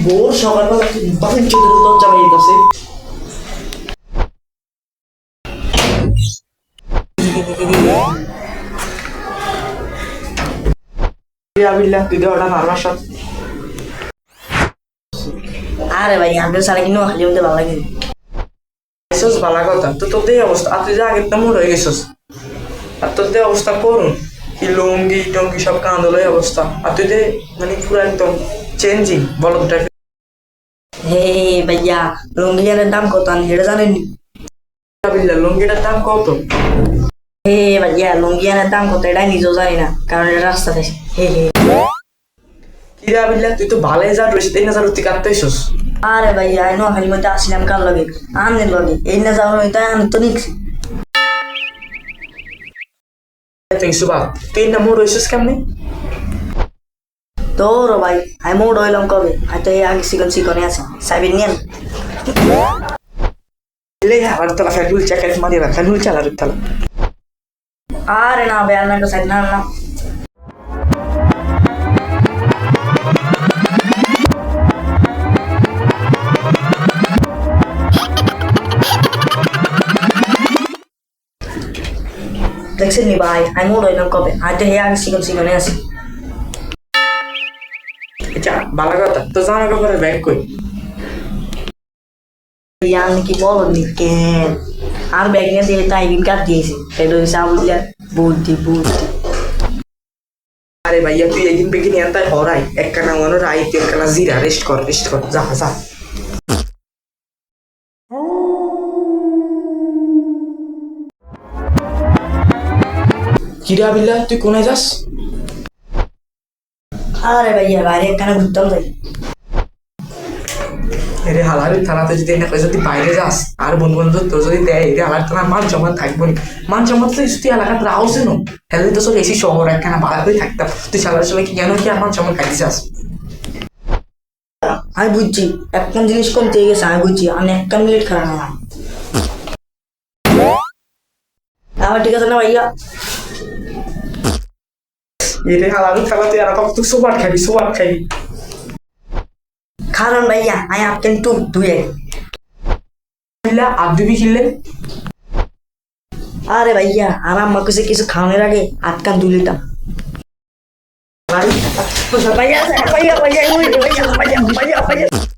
ভোর সকালবেলা বাপের চোখের দরজা বাইরে কাছে তুই দেওয়াটা মারবার সাথে আরে ভাই আমি সারা কিনো খালি মধ্যে ভালো লাগে এসেছ ভালো কথা তো তোর দিয়ে অবস্থা আর তুই যে আগের তো মোড় হয়ে গেছিস আর তোর দিয়ে অবস্থা করুন কি লুঙ্গি টঙ্গি সব কাঁদল অবস্থা আর তুই যে মানে পুরো একদম চেঞ্জিং বলটা হে ভাইয়া লুঙ্গিয়ানের দাম কত আমি এটা জানেন লুঙ্গিটার দাম কত হে ভাইয়া লুঙ্গিয়ানের দাম কত এটা নিজেও জানি না কারণ এটা রাস্তাতে হে হে কিরা বিল্লা তুই তো ভালোই যা রয়েছে তাই না যা তুই কাটতে এসোস আরে ভাইয়া আই নো খালি মধ্যে আসলাম কার লগে আনের লগে এই না যাওয়ার তাই আমি তো নিচ্ছি সুবা তুই না মোড় হয়েছিস কেমনি তোর ভাই আমি মোড হইলাম কবে হয়তো এই আগে চিকনে আছে সাইবেন নিয়েন আবার তালা ফ্যানুল চাকার মারি না ফ্যানুল চালার তালা আরে না ভাই আল্লাহ সাইড না না দেখছেন নি ভাই আমি মোড হইলাম কবে হয়তো এই আগে চিকনে আছে আচ্ছা ভালো কথা তো জানা কাপড়ে ব্যাগ কই ইয়ান কি বলেন কেন আর ব্যাগ নিয়ে দিয়ে তাই দিন কাট দিয়েছে এটা হচ্ছে আমলিয়া বুদ্ধি বুদ্ধি আরে ভাইয়া তুই একদিন বেগে নিয়ে তাই হরাই একখানা মনে রাই একখানা জিরা রেস্ট কর যা যা কিরা বিল্লা তুই কোনায় যাস আরে ভাইয়া বাইরে একখানা ঘুরতাম যাই এরে হালারি থানাতে যদি না যদি বাইরে যাস আর বন্ধু বান্ধব তোর যদি দেয় এরে হালার থানা মান জমা থাকবো না মান জমা তো যদি এলাকাত রাওছে না তাহলে তো সব এসি শহর একখানা ভাড়া করে থাকতাম তুই সালার সময় কি কেন কি আমার জমা খাইতে যাস আমি বুঝছি একখান জিনিস কমতে গেছে আমি বুঝছি আমি একখান মিনিট খারাপ না আমার ঠিক আছে না ভাইয়া এরে হালারি থানাতে আর কত সোবার খাবি কারণ ভাইয়া আমি আপকেন টু ধুয়ে বিল্লা আর দুবি কিনলে আরে ভাইয়া আর আমার কাছে কিছু খাওয়ানোর আগে আটকান দুই লিটার ভাইয়া ভাইয়া ভাইয়া ভাইয়া ভাইয়া ভাইয়া ভাইয়া